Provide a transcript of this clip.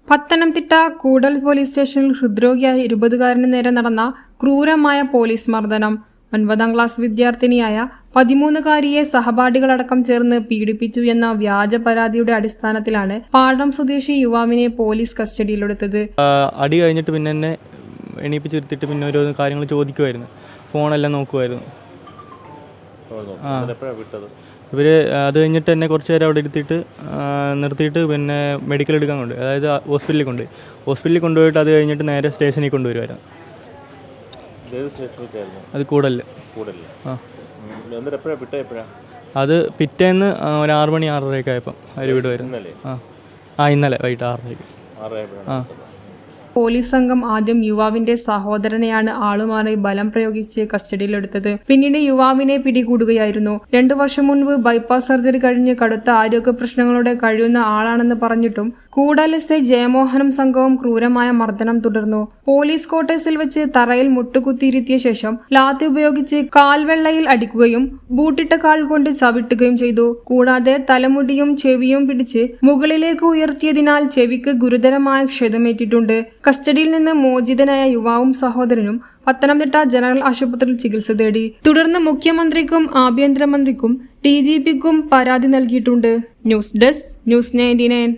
പത്തനംതിട്ട കൂടൽ police സ്റ്റേഷനിൽ ഹൃദ്രോഗിയായ 20-കാരന് നേരെ നടന്ന ക്രൂരമായ പോലീസ് മർദ്ദനം. 9ാം ക്ലാസ് വിദ്യാർത്ഥിനിയായ 13-കാരിയെ സഹപാഠികളടക്കം ചേർന്ന് പീഡിപ്പിച്ചു എന്ന വ്യാജ പരാതിയുടെ അടിസ്ഥാനത്തിലാണ് പാടം സ്വദേശി യുവാവിനെ പോലീസ് കസ്റ്റഡിയിലെടുത്തത്. അടി കഴിഞ്ഞിട്ട് പിന്നെ എന്നെ എണീപ്പിച്ചിരുത്തിട്ട് പിന്നെ ഓരോ കാര്യങ്ങൾ ചോദിക്കുമായിരുന്നു, ഫോണെല്ലാം നോക്കുമായിരുന്നു. ഇവർ അത് കഴിഞ്ഞിട്ട് എന്നെ കുറച്ച് നേരം അവിടെ നിർത്തിയിട്ട് പിന്നെ മെഡിക്കൽ എടുക്കാൻ കൊണ്ട്, അതായത് ഹോസ്പിറ്റലിൽ കൊണ്ടുപോയിട്ട് അത് കഴിഞ്ഞിട്ട് നേരെ സ്റ്റേഷനിൽ കൊണ്ടുവരുമായിരുന്നു. അത് കൂടല്. അത് പിറ്റേന്ന് ഒരു 6 മണി 6:30 ആയപ്പോൾ അവർ വിടുമായിരുന്നു. ഇന്നലെ വൈകിട്ട് 6:30. പോലീസ് സംഘം ആദ്യം യുവാവിന്റെ സഹോദരനെയാണ് ആളുമാറി ബലം പ്രയോഗിച്ച് കസ്റ്റഡിയിലെടുത്തത്. പിന്നീട് യുവാവിനെ പിടികൂടുകയായിരുന്നു. 2 വർഷം മുൻപ് ബൈപ്പാസ് സർജറി കഴിഞ്ഞ് കടുത്ത ആരോഗ്യ പ്രശ്നങ്ങളോടെ കഴിയുന്ന ആളാണെന്ന് പറഞ്ഞിട്ടും കൂടൽ എസ്.ഐ ജയമോഹനും സംഘവും ക്രൂരമായ മർദ്ദനം തുടർന്നു. പോലീസ് ക്വാർട്ടേഴ്സിൽ വെച്ച് തറയിൽ മുട്ടുകുത്തിയിരുത്തിയ ശേഷം ലാത്തി ഉപയോഗിച്ച് കാൽവെള്ളയിൽ അടിക്കുകയും ബൂട്ടിട്ട കാൽ കൊണ്ട് ചവിട്ടുകയും ചെയ്തു. കൂടാതെ തലമുടിയും ചെവിയും പിടിച്ച് മുകളിലേക്ക് ഉയർത്തിയതിനാൽ ചെവിക്ക് ഗുരുതരമായ ക്ഷതമേറ്റിട്ടുണ്ട്. കസ്റ്റഡിയിൽ നിന്ന് മോചിതനായ യുവാവും സഹോദരനും പത്തനംതിട്ട ജനറൽ ആശുപത്രിയിൽ ചികിത്സ തേടി. തുടർന്ന് മുഖ്യമന്ത്രിക്കും ആഭ്യന്തരമന്ത്രിക്കും DGPക്കും പരാതി നൽകിയിട്ടുണ്ട്. News desk, news 99.